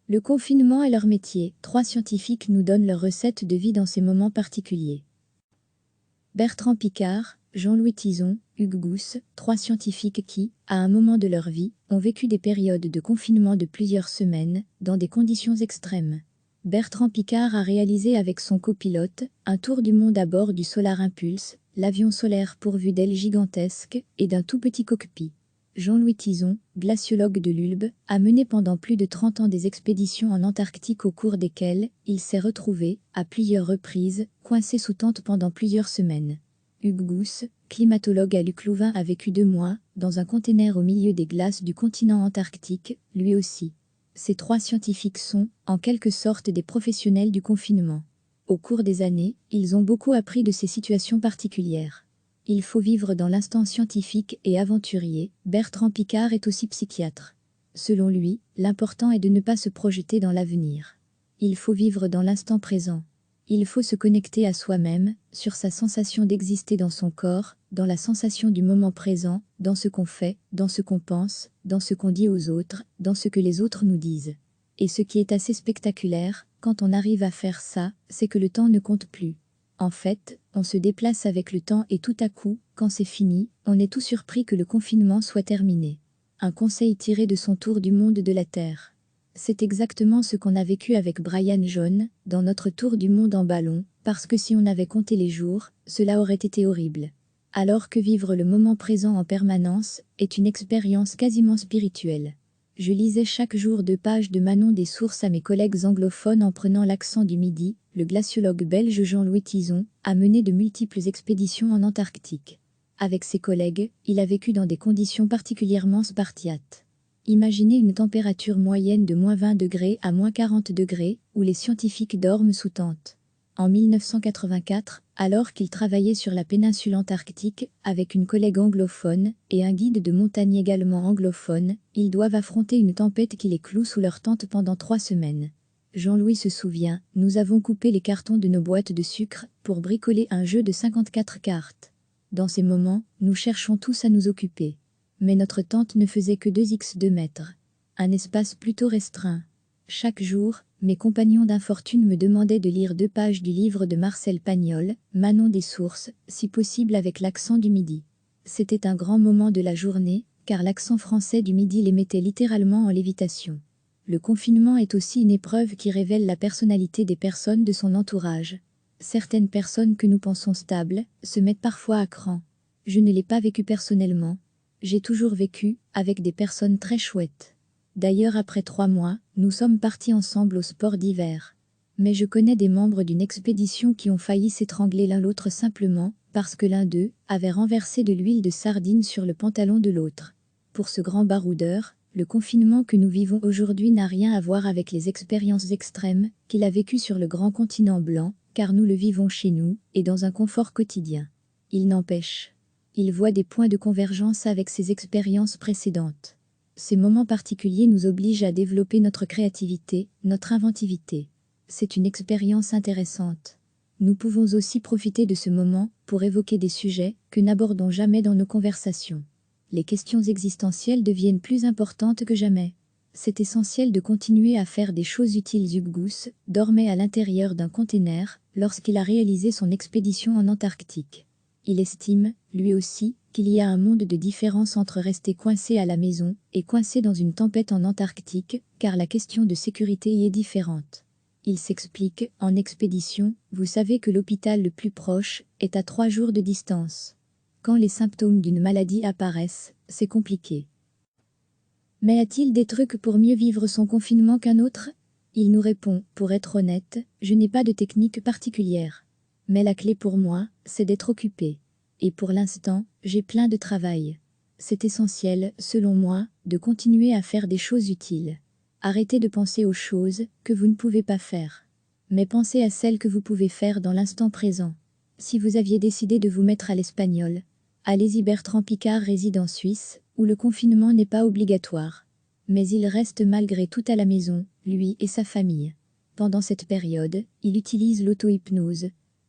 Le confinement est leur métier. 3 scientifiques nous donnent leur recette de vie dans ces moments particuliers. Bertrand Piccard, Jean-Louis Tison, Hugues Gousse, 3 scientifiques qui, à un moment de leur vie, ont vécu des périodes de confinement de plusieurs semaines, dans des conditions extrêmes. Bertrand Piccard a réalisé avec son copilote un tour du monde à bord du Solar Impulse, l'avion solaire pourvu d'ailes gigantesques et d'un tout petit cockpit. Jean-Louis Tison, glaciologue de l'Ulbe, a mené pendant plus de 30 ans des expéditions en Antarctique au cours desquelles il s'est retrouvé, à plusieurs reprises, coincé sous tente pendant plusieurs semaines. Hugues Gousse, climatologue à Luc Louvain, a vécu 2 mois, dans un conteneur au milieu des glaces du continent antarctique, lui aussi. Ces 3 scientifiques sont, en quelque sorte, des professionnels du confinement. Au cours des années, ils ont beaucoup appris de ces situations particulières. Il faut vivre dans l'instant scientifique et aventurier. Bertrand Piccard est aussi psychiatre. Selon lui, l'important est de ne pas se projeter dans l'avenir. Il faut vivre dans l'instant présent. Il faut se connecter à soi-même, sur sa sensation d'exister dans son corps, dans la sensation du moment présent, dans ce qu'on fait, dans ce qu'on pense, dans ce qu'on dit aux autres, dans ce que les autres nous disent. Et ce qui est assez spectaculaire, quand on arrive à faire ça, c'est que le temps ne compte plus. En fait, on se déplace avec le temps et tout à coup, quand c'est fini, on est tout surpris que le confinement soit terminé. Un conseil tiré de son tour du monde de la Terre. C'est exactement ce qu'on a vécu avec Brian John, dans notre tour du monde en ballon, parce que si on avait compté les jours, cela aurait été horrible. Alors que vivre le moment présent en permanence est une expérience quasiment spirituelle. Je lisais chaque jour 2 pages de Manon des sources à mes collègues anglophones en prenant l'accent du Midi. Le glaciologue belge Jean-Louis Tison a mené de multiples expéditions en Antarctique. Avec ses collègues, il a vécu dans des conditions particulièrement spartiates. Imaginez une température moyenne de -20 degrés à -40 degrés, où les scientifiques dorment sous tente. En 1984, alors qu'il travaillait sur la péninsule antarctique, avec une collègue anglophone et un guide de montagne également anglophone, ils doivent affronter une tempête qui les cloue sous leur tente pendant 3 semaines. Jean-Louis se souvient, nous avons coupé les cartons de nos boîtes de sucre pour bricoler un jeu de 54 cartes. Dans ces moments, nous cherchons tous à nous occuper. Mais notre tente ne faisait que 2x2 mètres. Un espace plutôt restreint. Chaque jour, mes compagnons d'infortune me demandaient de lire 2 pages du livre de Marcel Pagnol, Manon des sources, si possible avec l'accent du Midi. C'était un grand moment de la journée, car l'accent français du Midi les mettait littéralement en lévitation. Le confinement est aussi une épreuve qui révèle la personnalité des personnes de son entourage. Certaines personnes que nous pensons stables se mettent parfois à cran. Je ne l'ai pas vécu personnellement. J'ai toujours vécu avec des personnes très chouettes. D'ailleurs, après 3 mois, nous sommes partis ensemble au sport d'hiver. Mais je connais des membres d'une expédition qui ont failli s'étrangler l'un l'autre simplement parce que l'un d'eux avait renversé de l'huile de sardine sur le pantalon de l'autre. Pour ce grand baroudeur, le confinement que nous vivons aujourd'hui n'a rien à voir avec les expériences extrêmes qu'il a vécues sur le grand continent blanc, car nous le vivons chez nous et dans un confort quotidien. Il n'empêche. Il voit des points de convergence avec ses expériences précédentes. Ces moments particuliers nous obligent à développer notre créativité, notre inventivité. C'est une expérience intéressante. Nous pouvons aussi profiter de ce moment pour évoquer des sujets que n'abordons jamais dans nos conversations. Les questions existentielles deviennent plus importantes que jamais. C'est essentiel de continuer à faire des choses utiles. Hugues Gousse dormait à l'intérieur d'un conteneur lorsqu'il a réalisé son expédition en Antarctique. Il estime, lui aussi, qu'il y a un monde de différence entre rester coincé à la maison et coincé dans une tempête en Antarctique, car la question de sécurité y est différente. Il s'explique, en expédition, vous savez que l'hôpital le plus proche est à 3 jours de distance. Quand les symptômes d'une maladie apparaissent, c'est compliqué. Mais a-t-il des trucs pour mieux vivre son confinement qu'un autre? Il nous répond, pour être honnête, je n'ai pas de technique particulière. Mais la clé pour moi, c'est d'être occupé. Et pour l'instant, j'ai plein de travail. C'est essentiel, selon moi, de continuer à faire des choses utiles. Arrêtez de penser aux choses que vous ne pouvez pas faire. Mais pensez à celles que vous pouvez faire dans l'instant présent. Si vous aviez décidé de vous mettre à l'espagnol, allez-y. Bertrand Piccard réside en Suisse, où le confinement n'est pas obligatoire. Mais il reste malgré tout à la maison, lui et sa famille. Pendant cette période, il utilise l'auto-hypnose.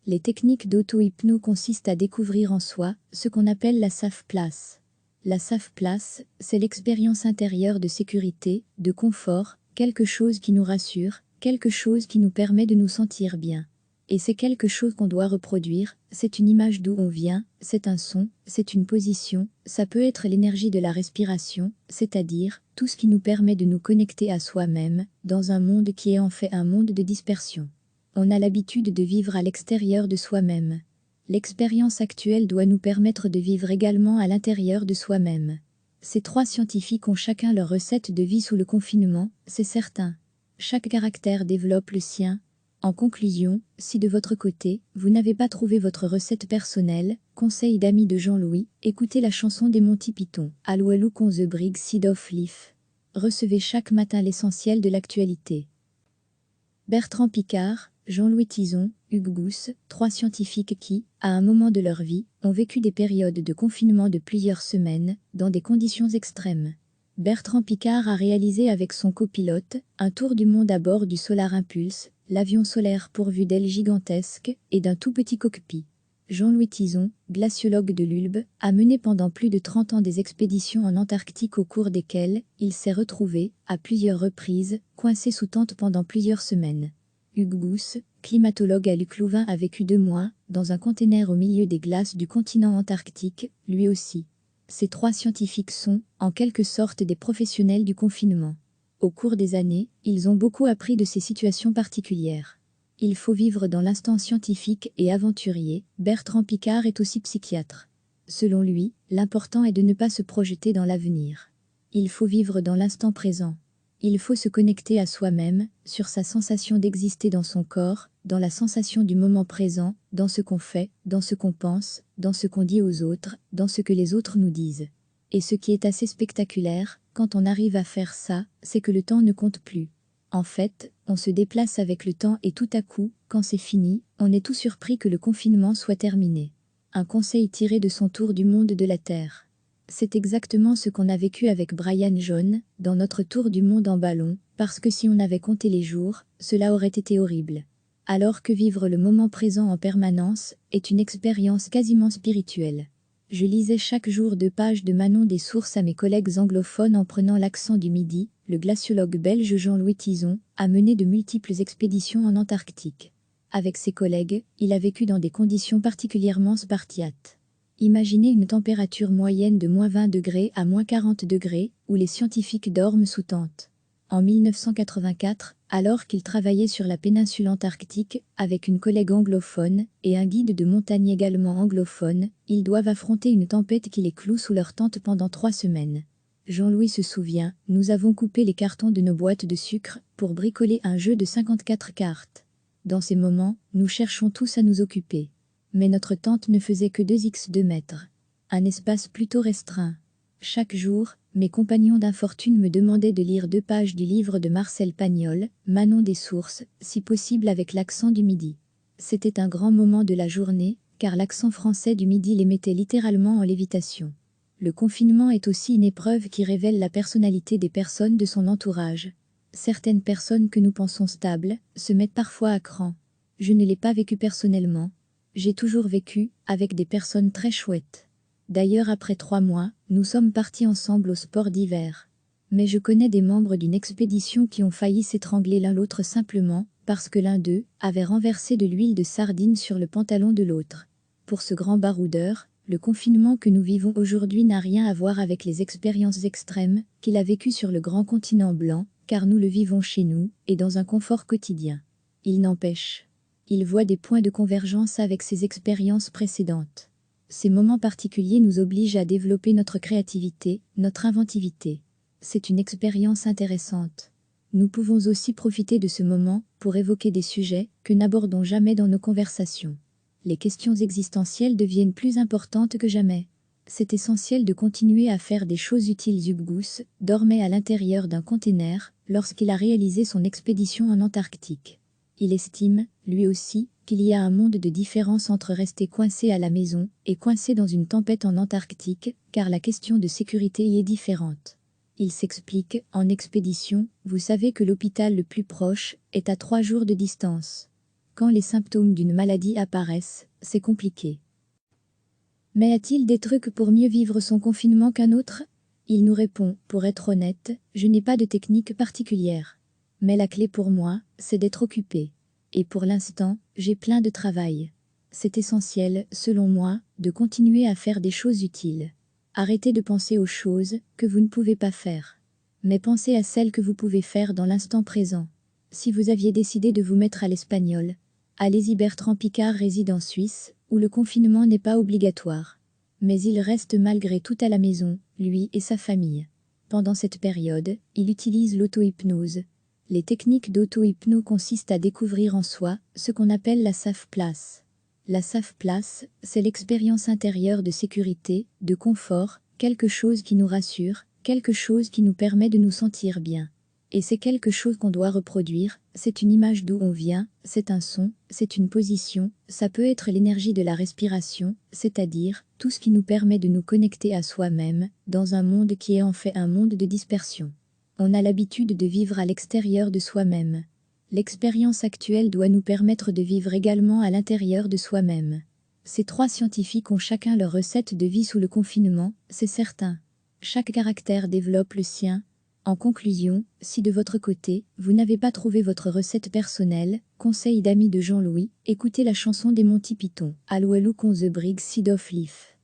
Les techniques d'auto-hypnose consistent à découvrir en soi ce qu'on appelle la safe place. La safe place, c'est l'expérience intérieure de sécurité, de confort, quelque chose qui nous rassure, quelque chose qui nous permet de nous sentir bien. Et c'est quelque chose qu'on doit reproduire, c'est une image d'où on vient, c'est un son, c'est une position, ça peut être l'énergie de la respiration, c'est-à-dire tout ce qui nous permet de nous connecter à soi-même, dans un monde qui est en fait un monde de dispersion. On a l'habitude de vivre à l'extérieur de soi-même. L'expérience actuelle doit nous permettre de vivre également à l'intérieur de soi-même. Ces trois scientifiques ont chacun leur recette de vie sous le confinement, c'est certain. Chaque caractère développe le sien. En conclusion, si de votre côté, vous n'avez pas trouvé votre recette personnelle, conseil d'amis de Jean-Louis, écoutez la chanson des Monty Python, Allo Allo con the Brig Seed of Leaf. Recevez chaque matin l'essentiel de l'actualité. Bertrand Piccard, Jean-Louis Tison, Hugues Gousse, trois scientifiques qui, à un moment de leur vie, ont vécu des périodes de confinement de plusieurs semaines, dans des conditions extrêmes. Bertrand Piccard a réalisé avec son copilote un tour du monde à bord du Solar Impulse, l'avion solaire pourvu d'ailes gigantesques et d'un tout petit cockpit. Jean-Louis Tison, glaciologue de l'Ulbe, a mené pendant plus de 30 ans des expéditions en Antarctique au cours desquelles il s'est retrouvé, à plusieurs reprises, coincé sous tente pendant plusieurs semaines. Hugues Gousse, climatologue à Luc Louvain, a vécu 2 mois, dans un conteneur au milieu des glaces du continent antarctique, lui aussi. Ces trois scientifiques sont, en quelque sorte, des professionnels du confinement. Au cours des années, ils ont beaucoup appris de ces situations particulières. Il faut vivre dans l'instant scientifique et aventurier. Bertrand Piccard est aussi psychiatre. Selon lui, l'important est de ne pas se projeter dans l'avenir. Il faut vivre dans l'instant présent. Il faut se connecter à soi-même, sur sa sensation d'exister dans son corps, dans la sensation du moment présent, dans ce qu'on fait, dans ce qu'on pense, dans ce qu'on dit aux autres, dans ce que les autres nous disent. Et ce qui est assez spectaculaire, quand on arrive à faire ça, c'est que le temps ne compte plus. En fait, on se déplace avec le temps et tout à coup, quand c'est fini, on est tout surpris que le confinement soit terminé. Un conseil tiré de son tour du monde de la Terre. C'est exactement ce qu'on a vécu avec Brian John, dans notre tour du monde en ballon, parce que si on avait compté les jours, cela aurait été horrible. Alors que vivre le moment présent en permanence est une expérience quasiment spirituelle. Je lisais chaque jour 2 pages de Manon des sources à mes collègues anglophones en prenant l'accent du Midi. Le glaciologue belge Jean-Louis Tison a mené de multiples expéditions en Antarctique. Avec ses collègues, il a vécu dans des conditions particulièrement spartiates. Imaginez une température moyenne de -20 degrés à -40 degrés, où les scientifiques dorment sous tente. En 1984, alors qu'il travaillait sur la péninsule antarctique, avec une collègue anglophone et un guide de montagne également anglophone, ils doivent affronter une tempête qui les cloue sous leur tente pendant 3 semaines. Jean-Louis se souvient, nous avons coupé les cartons de nos boîtes de sucre pour bricoler un jeu de 54 cartes. Dans ces moments, nous cherchons tous à nous occuper. Mais notre tente ne faisait que 2x2 mètres. Un espace plutôt restreint. Chaque jour, mes compagnons d'infortune me demandaient de lire 2 pages du livre de Marcel Pagnol, Manon des sources, si possible avec l'accent du Midi. C'était un grand moment de la journée, car l'accent français du Midi les mettait littéralement en lévitation. Le confinement est aussi une épreuve qui révèle la personnalité des personnes de son entourage. Certaines personnes que nous pensons stables se mettent parfois à cran. Je ne l'ai pas vécu personnellement. J'ai toujours vécu avec des personnes très chouettes. D'ailleurs, après 3 mois, nous sommes partis ensemble au sport d'hiver. Mais je connais des membres d'une expédition qui ont failli s'étrangler l'un l'autre simplement parce que l'un d'eux avait renversé de l'huile de sardine sur le pantalon de l'autre. Pour ce grand baroudeur, le confinement que nous vivons aujourd'hui n'a rien à voir avec les expériences extrêmes qu'il a vécues sur le grand continent blanc, car nous le vivons chez nous et dans un confort quotidien. Il n'empêche. Il voit des points de convergence avec ses expériences précédentes. Ces moments particuliers nous obligent à développer notre créativité, notre inventivité. C'est une expérience intéressante. Nous pouvons aussi profiter de ce moment pour évoquer des sujets que n'abordons jamais dans nos conversations. Les questions existentielles deviennent plus importantes que jamais. C'est essentiel de continuer à faire des choses utiles. Hugues Gousse dormait à l'intérieur d'un container lorsqu'il a réalisé son expédition en Antarctique. Il estime, lui aussi, qu'il y a un monde de différence entre rester coincé à la maison et coincé dans une tempête en Antarctique, car la question de sécurité y est différente. Il s'explique, en expédition, vous savez que l'hôpital le plus proche est à 3 jours de distance. Quand les symptômes d'une maladie apparaissent, c'est compliqué. Mais a-t-il des trucs pour mieux vivre son confinement qu'un autre ? Il nous répond, pour être honnête, je n'ai pas de technique particulière. Mais la clé pour moi, c'est d'être occupé. Et pour l'instant, j'ai plein de travail. C'est essentiel, selon moi, de continuer à faire des choses utiles. Arrêtez de penser aux choses que vous ne pouvez pas faire. Mais pensez à celles que vous pouvez faire dans l'instant présent. Si vous aviez décidé de vous mettre à l'espagnol, allez-y. Bertrand Piccard réside en Suisse, où le confinement n'est pas obligatoire. Mais il reste malgré tout à la maison, lui et sa famille. Pendant cette période, il utilise l'auto-hypnose. Les techniques d'auto-hypnose consistent à découvrir en soi ce qu'on appelle la safe place. La safe place, c'est l'expérience intérieure de sécurité, de confort, quelque chose qui nous rassure, quelque chose qui nous permet de nous sentir bien. Et c'est quelque chose qu'on doit reproduire, c'est une image d'où on vient, c'est un son, c'est une position, ça peut être l'énergie de la respiration, c'est-à-dire tout ce qui nous permet de nous connecter à soi-même, dans un monde qui est en fait un monde de dispersion. On a l'habitude de vivre à l'extérieur de soi-même. L'expérience actuelle doit nous permettre de vivre également à l'intérieur de soi-même. Ces trois scientifiques ont chacun leur recette de vie sous le confinement, c'est certain. Chaque caractère développe le sien. En conclusion, si de votre côté, vous n'avez pas trouvé votre recette personnelle, conseil d'amis de Jean-Louis, écoutez la chanson des Monty Python, Allo Look on the Bright Side of Life.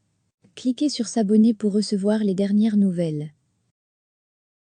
Cliquez sur s'abonner pour recevoir les dernières nouvelles.